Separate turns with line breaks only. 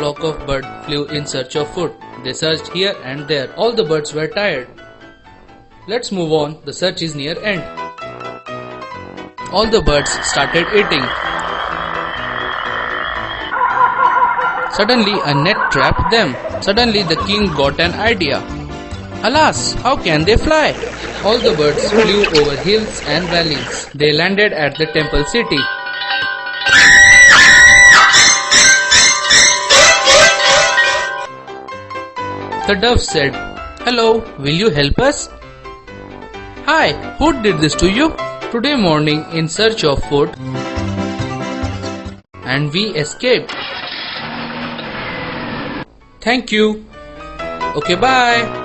flock of birds flew in search of food. They searched here and there. All the birds were tired. Let's move on. The search is near end. All the birds started eating. Suddenly a net trapped them. Suddenly the king got an idea. Alas, how can they fly? All the birds flew over hills and valleys. They landed at the temple city. The dove said, "Hello, will you help us?" "Hi, who did this to you?" "Today morning in search of food, and we escaped." "Thank you." "Okay, bye."